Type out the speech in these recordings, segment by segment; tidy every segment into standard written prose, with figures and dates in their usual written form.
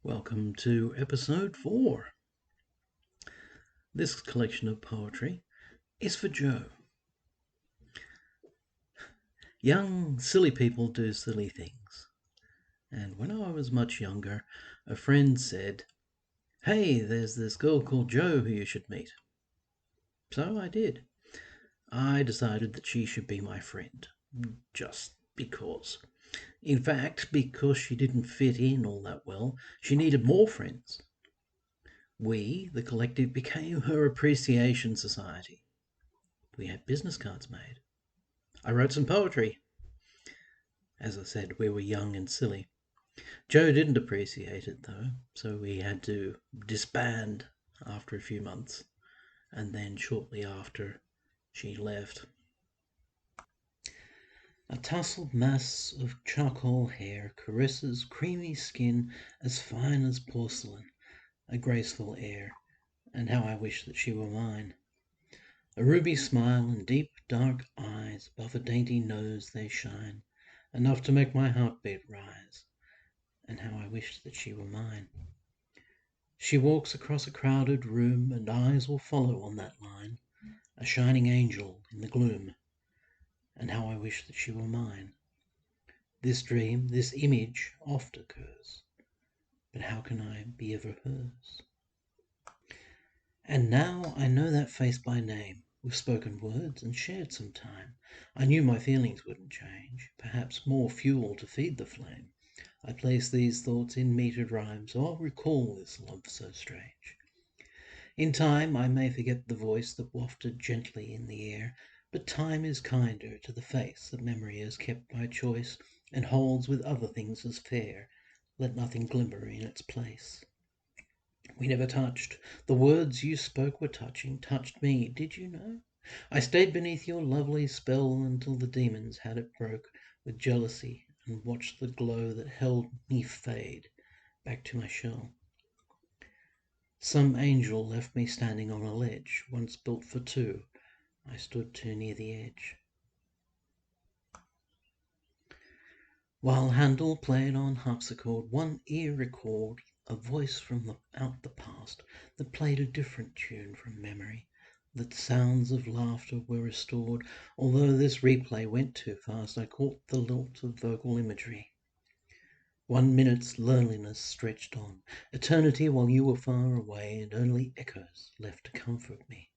Welcome to episode 4. This collection of poetry is for Joe. Young, silly people do silly things. And when I was much younger, a friend said, "Hey, there's this girl called Joe who you should meet." So I did. I decided that she should be my friend. Just because. In fact, because she didn't fit in all that well, she needed more friends. We, the collective, became her appreciation society. We had business cards made. I wrote some poetry. As I said, we were young and silly. Joe didn't appreciate it, though, so we had to disband after a few months, and then shortly after, she left. A tousled mass of charcoal hair caresses creamy skin as fine as porcelain, a graceful air, and how I wish that she were mine. A ruby smile and deep dark eyes, above a dainty nose they shine, enough to make my heartbeat rise, and how I wish that she were mine. She walks across a crowded room, and eyes will follow on that line, a shining angel in the gloom, and how I wish that she were mine. This dream, this image oft occurs, but how can I be ever hers? And now I know that face by name. We've spoken words and shared some time. I knew my feelings wouldn't change, perhaps more fuel to feed the flame. I place these thoughts in metered rhyme, so I'll recall this love so strange. In time I may forget the voice that wafted gently in the air, but time is kinder to the face that memory has kept by choice, and holds with other things as fair. Let nothing glimmer in its place. We never touched. The words you spoke were touching, touched me, did you know? I stayed beneath your lovely spell until the demons had it broke with jealousy, and watched the glow that held me fade back to my shell. Some angel left me standing on a ledge, once built for two. I stood too near the edge. While Handel played on harpsichord, one ear recalled a voice from out the past that played a different tune from memory. That sounds of laughter were restored. Although this replay went too fast, I caught the lilt of vocal imagery. 1 minute's loneliness stretched on, eternity while you were far away, and only echoes left to comfort me.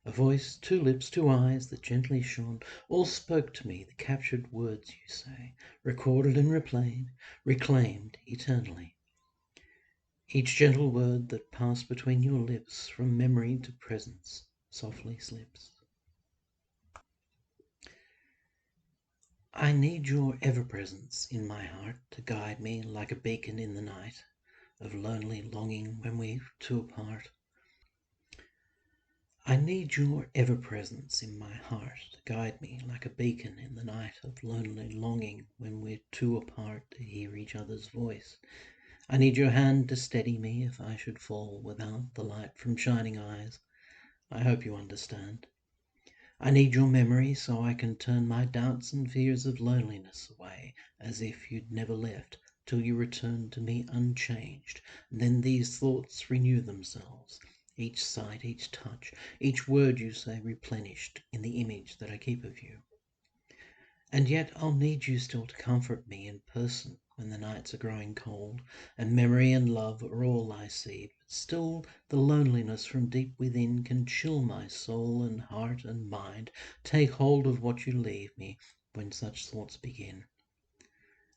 A voice, two lips, two eyes that gently shone, all spoke to me the captured words you say, recorded and replayed, reclaimed eternally. Each gentle word that passed between your lips, from memory to presence, softly slips. I need your ever-presence in my heart to guide me like a beacon in the night of lonely longing when we're two apart. I need your ever-presence in my heart to guide me like a beacon in the night of lonely longing when we're two apart to hear each other's voice. I need your hand to steady me if I should fall without the light from shining eyes. I hope you understand. I need your memory so I can turn my doubts and fears of loneliness away, as if you'd never left, till you return to me unchanged. And then these thoughts renew themselves, each sight, each touch, each word you say replenished in the image that I keep of you. And yet I'll need you still to comfort me in person when the nights are growing cold, and memory and love are all I see, but still the loneliness from deep within can chill my soul and heart and mind, take hold of what you leave me when such thoughts begin.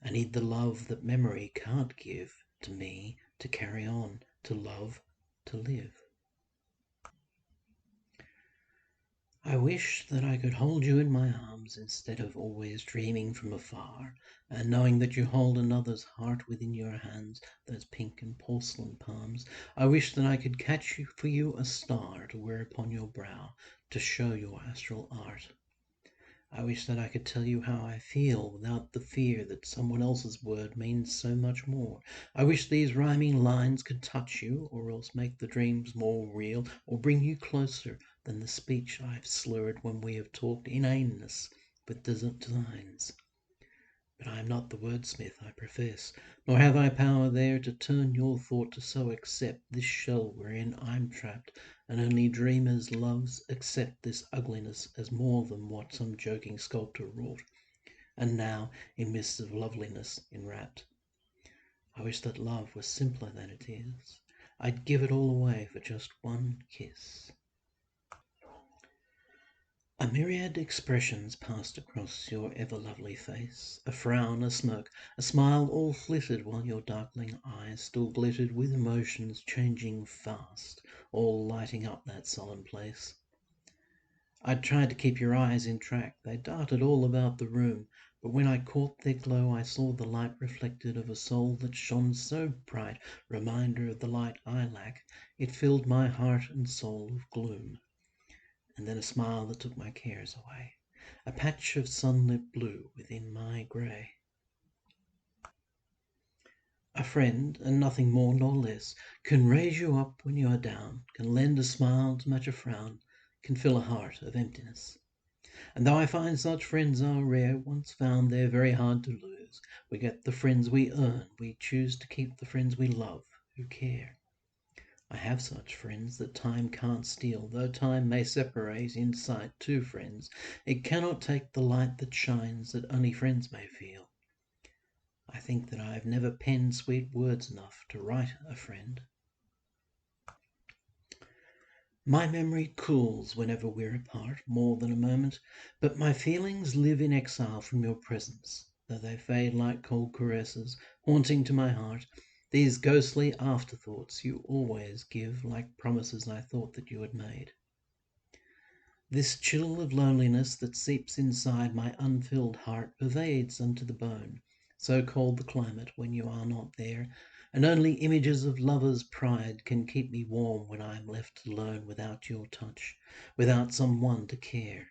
I need the love that memory can't give to me to carry on, to love, to live. I wish that I could hold you in my arms instead of always dreaming from afar, and knowing that you hold another's heart within your hands, those pink and porcelain palms. I wish that I could catch you for you a star to wear upon your brow, to show your astral art. I wish that I could tell you how I feel without the fear that someone else's word means so much more. I wish these rhyming lines could touch you, or else make the dreams more real, or bring you closer than the speech I've slurred when we have talked inaneness with designs. But I am not the wordsmith, I profess, nor have I power there to turn your thought to so accept this shell wherein I'm trapped, and only dreamers' loves accept this ugliness as more than what some joking sculptor wrought, and now in mists of loveliness enwrapped. I wish that love was simpler than it is. I'd give it all away for just one kiss. A myriad expressions passed across your ever-lovely face, a frown, a smirk, a smile, all flitted while your darkling eyes still glittered with emotions changing fast, all lighting up that solemn place. I tried to keep your eyes in track, they darted all about the room, but when I caught their glow I saw the light reflected of a soul that shone so bright, reminder of the light I lack, it filled my heart and soul with gloom. And then a smile that took my cares away, a patch of sunlit blue within my grey. A friend, and nothing more nor less, can raise you up when you are down, can lend a smile to match a frown, can fill a heart of emptiness. And though I find such friends are rare, once found they're very hard to lose. We get the friends we earn, we choose to keep the friends we love, who care. I have such friends that time can't steal, though time may separate in sight two friends, it cannot take the light that shines that only friends may feel. I think that I have never penned sweet words enough to write a friend. My memory cools whenever we're apart, more than a moment, but my feelings live in exile from your presence, though they fade like cold caresses, haunting to my heart. These ghostly afterthoughts you always give, like promises I thought that you had made. This chill of loneliness that seeps inside my unfilled heart pervades unto the bone, so cold the climate when you are not there, and only images of lovers' pride can keep me warm when I am left alone without your touch, without some one to care.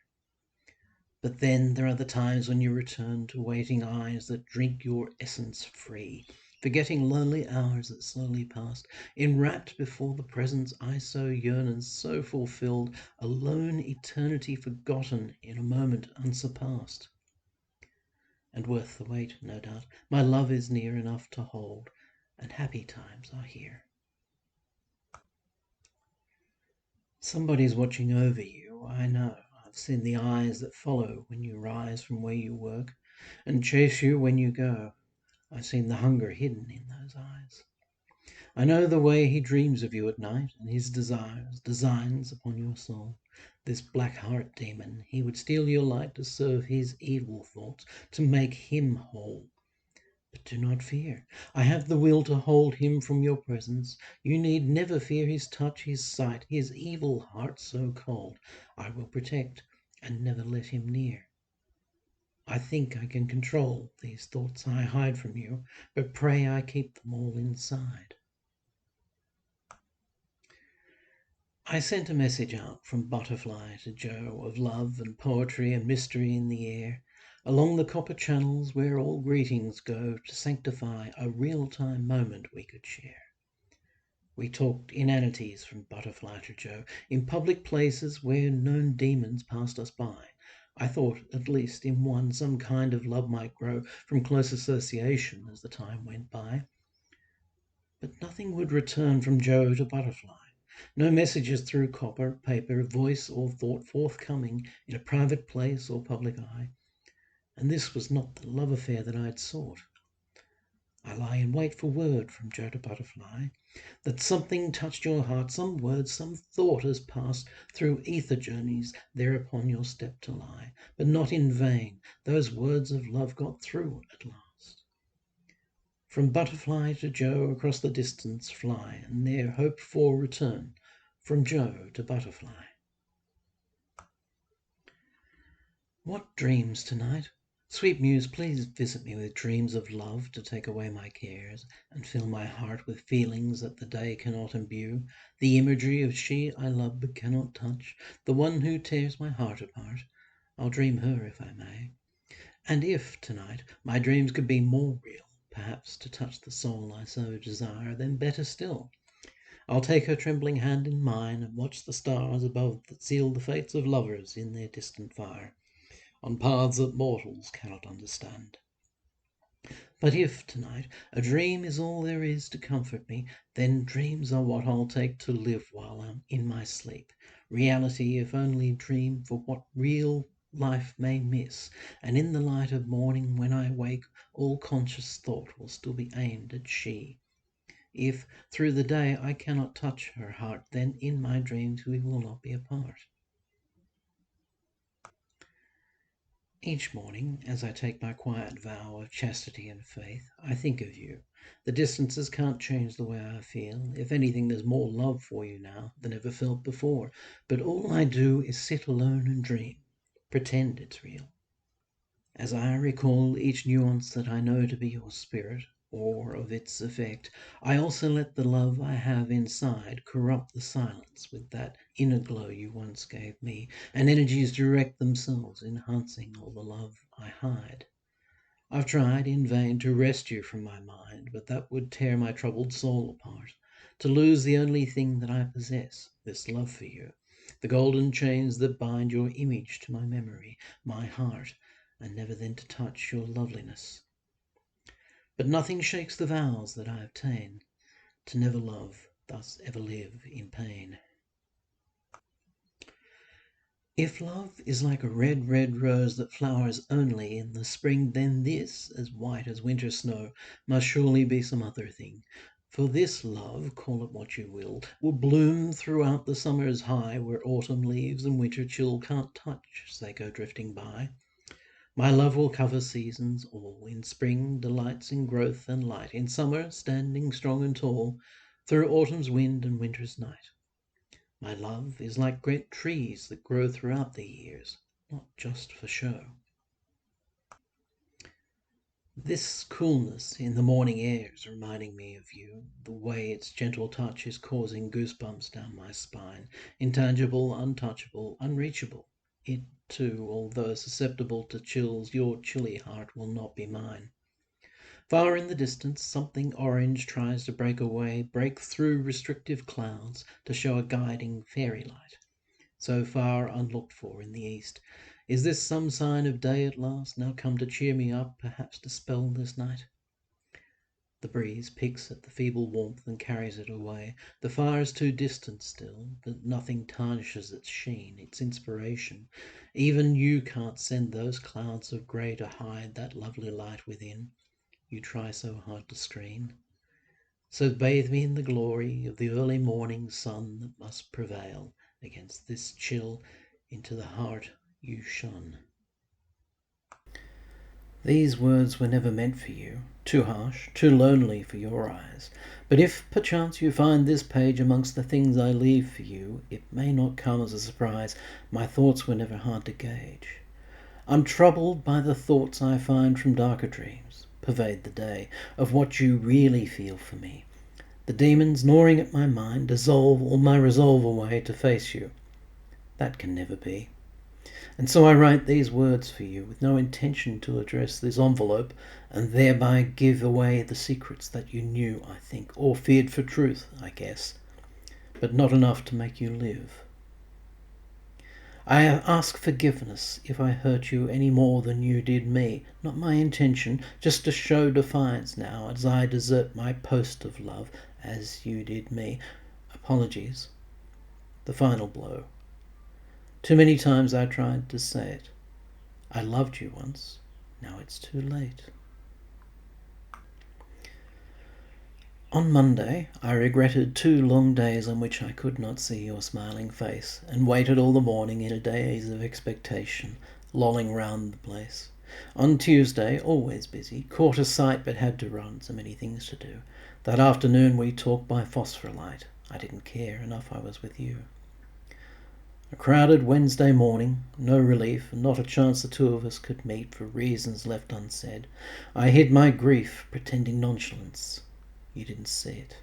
But then there are the times when you return to waiting eyes that drink your essence free, forgetting lonely hours that slowly passed, enwrapped before the presence I so yearn and so fulfilled, a lone eternity forgotten in a moment unsurpassed. And worth the wait, no doubt, my love is near enough to hold, and happy times are here. Somebody's watching over you, I know. I've seen the eyes that follow when you rise from where you work, and chase you when you go. I've seen the hunger hidden in those eyes. I know the way he dreams of you at night, and his desires, designs upon your soul. This black heart demon, he would steal your light to serve his evil thoughts, to make him whole. But do not fear. I have the will to hold him from your presence. You need never fear his touch, his sight, his evil heart so cold. I will protect and never let him near. I think I can control these thoughts I hide from you, but pray I keep them all inside. I sent a message out from Butterfly to Joe of love and poetry and mystery in the air, along the copper channels where all greetings go to sanctify a real-time moment we could share. We talked inanities from Butterfly to Joe, in public places where known demons passed us by. I thought, at least, in one some kind of love might grow from close association as the time went by. But nothing would return from Joe to Butterfly. No messages through copper, paper, voice, or thought forthcoming in a private place or public eye. And this was not the love affair that I had sought. I lie in wait for word from Joe to Butterfly, that something touched your heart, some word, some thought has passed through ether journeys there upon your step to lie. But not in vain, those words of love got through at last. From Butterfly to Joe across the distance fly, and their hoped for return, from Joe to Butterfly. What dreams tonight? Sweet Muse, please visit me with dreams of love to take away my cares, and fill my heart with feelings that the day cannot imbue, the imagery of she I love but cannot touch, the one who tears my heart apart. I'll dream her if I may. And if, tonight, my dreams could be more real, perhaps to touch the soul I so desire, then better still. I'll take her trembling hand in mine, and watch the stars above that seal the fates of lovers in their distant fire, on paths that mortals cannot understand. But if, tonight, a dream is all there is to comfort me, then dreams are what I'll take to live while I'm in my sleep. Reality, if only dream, for what real life may miss, and in the light of morning when I wake, all conscious thought will still be aimed at she. If, through the day, I cannot touch her heart, then in my dreams we will not be apart. Each morning, as I take my quiet vow of chastity and faith, I think of you. The distances can't change the way I feel. If anything, there's more love for you now than ever felt before. But all I do is sit alone and dream, pretend it's real. As I recall each nuance that I know to be your spirit, or of its effect, I also let the love I have inside corrupt the silence with that inner glow you once gave me, and energies direct themselves, enhancing all the love I hide. I've tried in vain to wrest you from my mind, but that would tear my troubled soul apart. To lose the only thing that I possess, this love for you, the golden chains that bind your image to my memory, my heart, and never then to touch your loveliness. But nothing shakes the vows that I have ta'en, to never love, thus ever live in pain. If love is like a red, red rose that flowers only in the spring, then this, as white as winter snow, must surely be some other thing. For this love, call it what you will bloom throughout the summer's high, where autumn leaves and winter chill can't touch as they go drifting by. My love will cover seasons all. In spring, delights in growth and light. In summer, standing strong and tall, through autumn's wind and winter's night. My love is like great trees that grow throughout the years, not just for show. This coolness in the morning air is reminding me of you, the way its gentle touch is causing goosebumps down my spine, intangible, untouchable, unreachable. It, too, although susceptible to chills, your chilly heart will not be mine. Far in the distance, something orange tries to break away, break through restrictive clouds to show a guiding fairy light, so far unlooked for in the east. Is this some sign of day at last, now come to cheer me up, perhaps dispel this night? The breeze picks at the feeble warmth and carries it away. The fire is too distant still, but nothing tarnishes its sheen, its inspiration. Even you can't send those clouds of grey to hide that lovely light within. You try so hard to screen. So bathe me in the glory of the early morning sun that must prevail against this chill into the heart you shun. These words were never meant for you, too harsh, too lonely for your eyes. But if perchance you find this page amongst the things I leave for you, it may not come as a surprise. My thoughts were never hard to gauge. I'm troubled by the thoughts I find from darker dreams, pervade the day, of what you really feel for me. The demons gnawing at my mind dissolve all my resolve away to face you. That can never be. And so I write these words for you, with no intention to address this envelope, and thereby give away the secrets that you knew, I think, or feared for truth, I guess, but not enough to make you live. I ask forgiveness if I hurt you any more than you did me. Not my intention, just to show defiance now, as I desert my post of love, as you did me. Apologies. The final blow. Too many times I tried to say it. I loved you once, now it's too late. On Monday, I regretted 2 long days on which I could not see your smiling face, and waited all the morning in a daze of expectation, lolling round the place. On Tuesday, always busy, caught a sight but had to run, so many things to do. That afternoon we talked by phosphorlight. I didn't care, enough I was with you. A crowded Wednesday morning, no relief, and not a chance the two of us could meet for reasons left unsaid. I hid my grief, pretending nonchalance. You didn't see it.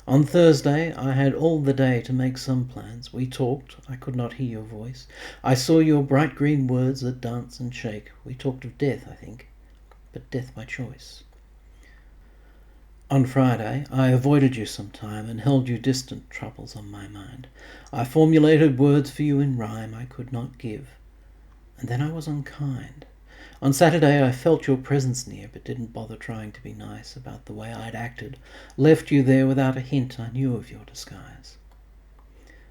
On Thursday I had all the day to make some plans. We talked. I could not hear your voice. I saw your bright green words that dance and shake. We talked of death, I think, but death by choice. On Friday I avoided you some time and held you distant, troubles on my mind. I formulated words for you in rhyme I could not give. And then I was unkind. On Saturday I felt your presence near, but didn't bother trying to be nice about the way I'd acted. Left you there without a hint I knew of your disguise.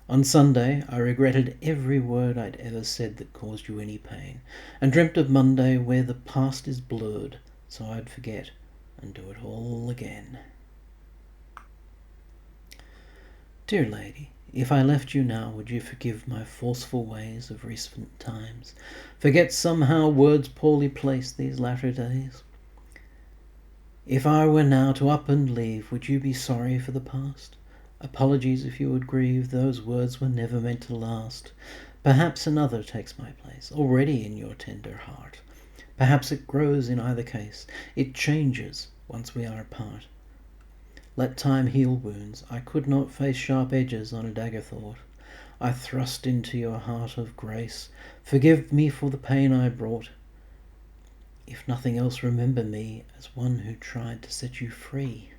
On Sunday I regretted every word I'd ever said that caused you any pain, and dreamt of Monday where the past is blurred, so I'd forget and do it all again. Dear lady, if I left you now, would you forgive my forceful ways of recent times? Forget somehow words poorly placed these latter days? If I were now to up and leave, would you be sorry for the past? Apologies if you would grieve, those words were never meant to last. Perhaps another takes my place, already in your tender heart. Perhaps it grows in either case, it changes once we are apart. Let time heal wounds, I could not face sharp edges on a dagger thought. I thrust into your heart of grace, forgive me for the pain I brought. If nothing else, remember me as one who tried to set you free.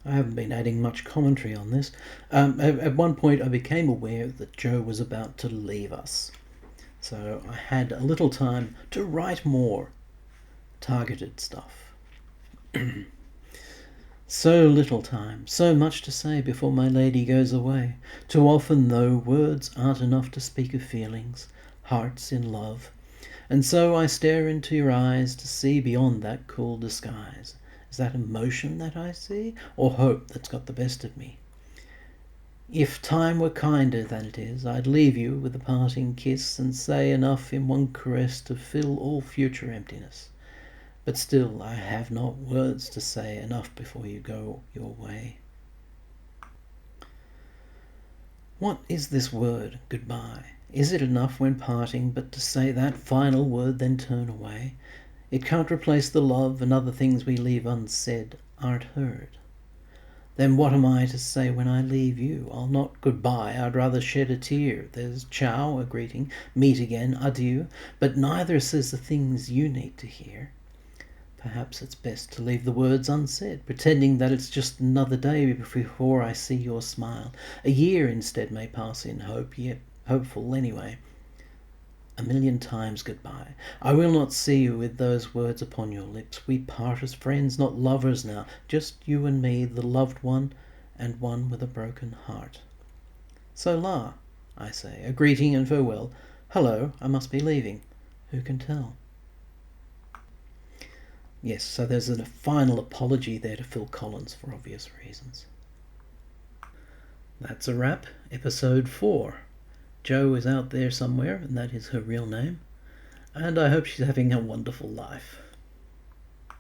I haven't been adding much commentary on this. At one point I became aware that Joe was about to leave us. So I had a little time to write more targeted stuff. So little time, so much to say before my lady goes away. Too often, though, words aren't enough to speak of feelings, hearts in love. And so I stare into your eyes to see beyond that cool disguise. Is that emotion that I see, or hope that's got the best of me? If time were kinder than it is, I'd leave you with a parting kiss and say enough in one caress to fill all future emptiness. But still I have not words to say enough before you go your way. What is this word, goodbye? Is it enough when parting but to say that final word, then turn away? It can't replace the love, and other things we leave unsaid aren't heard. Then what am I to say when I leave you? I'll not goodbye, I'd rather shed a tear. There's ciao, a greeting, meet again, adieu, but neither says the things you need to hear. Perhaps it's best to leave the words unsaid, pretending that it's just another day before I see your smile. A year instead may pass in hope, yet hopeful anyway. 1,000,000 times goodbye. I will not see you with those words upon your lips. We part as friends, not lovers now, just you and me, the loved one, and one with a broken heart. So la, I say, a greeting and farewell. Hello, I must be leaving. Who can tell? Yes, so there's a final apology there to Phil Collins for obvious reasons. That's a wrap. Episode 4. Jo is out there somewhere, and that is her real name. And I hope she's having a wonderful life.